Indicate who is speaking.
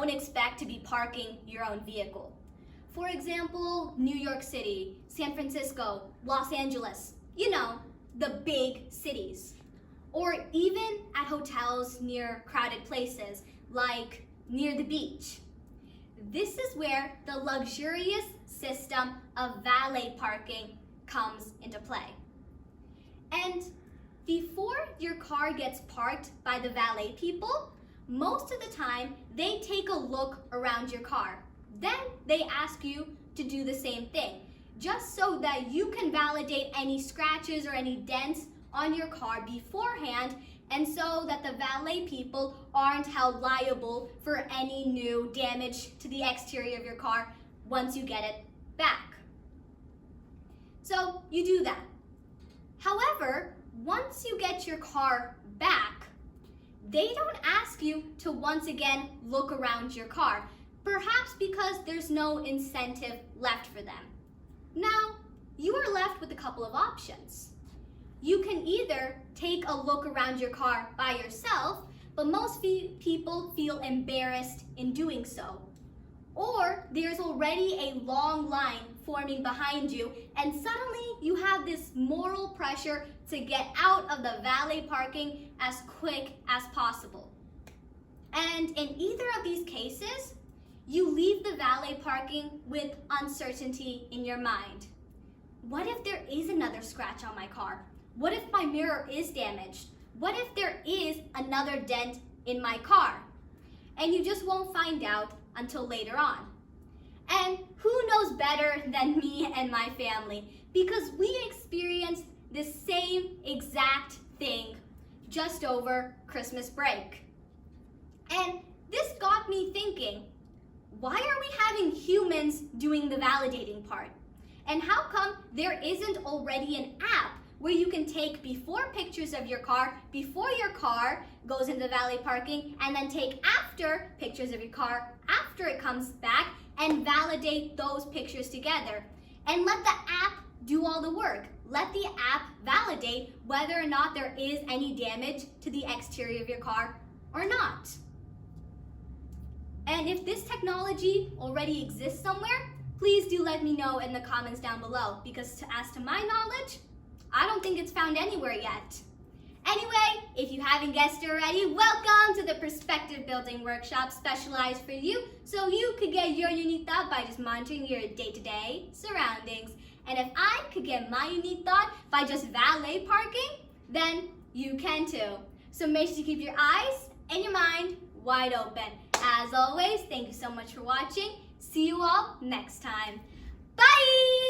Speaker 1: don't expect to be parking your own vehicle. For example, New York City, San Francisco, Los Angeles, you know, the big cities. Or even at hotels near crowded places, like near the beach. This is where the luxurious system of valet parking comes into play. And before your car gets parked by the valet people, most of the time they take a look around your car. Then they ask you to do the same thing, just so that you can validate any scratches or any dents on your car beforehand, and so that the valet people aren't held liable for any new damage to the exterior of your car once you get it back. So you do that. However, once you get your car back, they don't ask you to once again look around your car, perhaps because there's no incentive left for them. Now, you are left with a couple of options. You can either take a look around your car by yourself, but most people feel embarrassed in doing so. Or there's already a long line forming behind you, and suddenly you have this moral pressure to get out of the valet parking as quick as possible. And in either of these cases, you leave the valet parking with uncertainty in your mind. What if there is another scratch on my car? What if my mirror is damaged? What if there is another dent in my car? And you just won't find out until later on. And who knows better than me and my family, because we experienced the same exact thing just over Christmas break. And this got me thinking, why are we having humans doing the validating part? And how come there isn't already an app where you can take before pictures of your car before your car goes into valet parking, and then take after pictures of your car after it comes back and validate those pictures together? And let the app do all the work. Let the app validate whether or not there is any damage to the exterior of your car or not. And if this technology already exists somewhere, please do let me know in the comments down below, because as to my knowledge, I don't think it's found anywhere yet. Anyway, if you haven't guessed already, welcome to the Perspective Building Workshop specialized for you, so you could get your unique thought by just monitoring your day-to-day surroundings. And if I could get my unique thought by just valet parking, then you can too. So make sure to keep your eyes and your mind wide open. As always, thank you so much for watching. See you all next time. Bye!